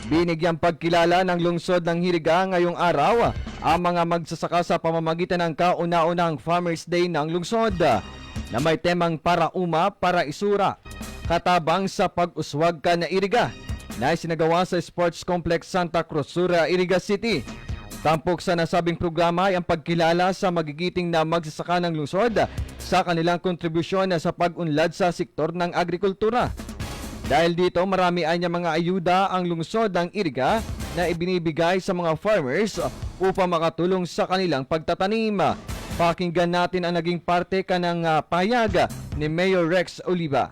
Binigyang pagkilala ng lungsod ng Hiriga ngayong araw ang mga magsasaka sa pamamagitan ng kauna-unahang Farmers Day ng lungsod na may temang para uma, para isura, katabang sa pag-uswag ka na iriga na isinagawa sa Sports Complex Santa Cruz Sur, Iriga City. Tampok sa nasabing programa ay ang pagkilala sa magigiting na magsasaka ng lungsod sa kanilang kontribusyon sa pag-unlad sa sektor ng agrikultura. Dahil dito, marami ay mga ayuda ang lungsod ng Iriga na ibinibigay sa mga farmers upang makatulong sa kanilang pagtatanim. Pakinggan natin ang naging parte kanang payag ni Mayor Rex Oliva.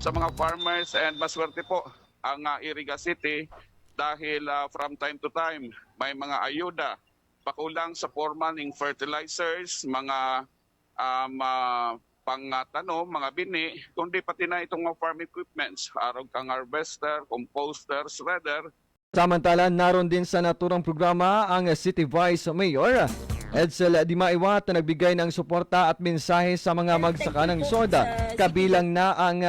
Sa mga farmers, and maswerte po ang Iriga City dahil from time to time may mga ayuda, pakulang sa formal ng fertilizers, mga pangtanom, mga bini, kundi pati na itong mga farm equipments, arog kang harvester, composter, shredder. Samantala, naroon din sa naturang programa ang City Vice Mayor Edsel Dimaiwat na nagbigay ng suporta at mensahe sa mga magsaka ng soda. Kabilang na ang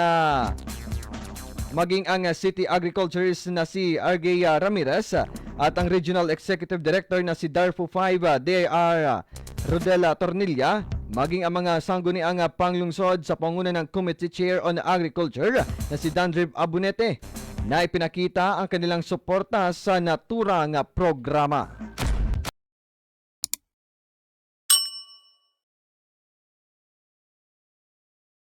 maging ang City Agriculturist na si RG Ramirez at ang Regional Executive Director na si Darfo 5 DR Rodela Tornilla, maging ang mga sangguniang panglungsod sa panguna ng Committee Chair on Agriculture na si Dandrib Abunete na ipinakita ang kanilang suporta sa naturang programa.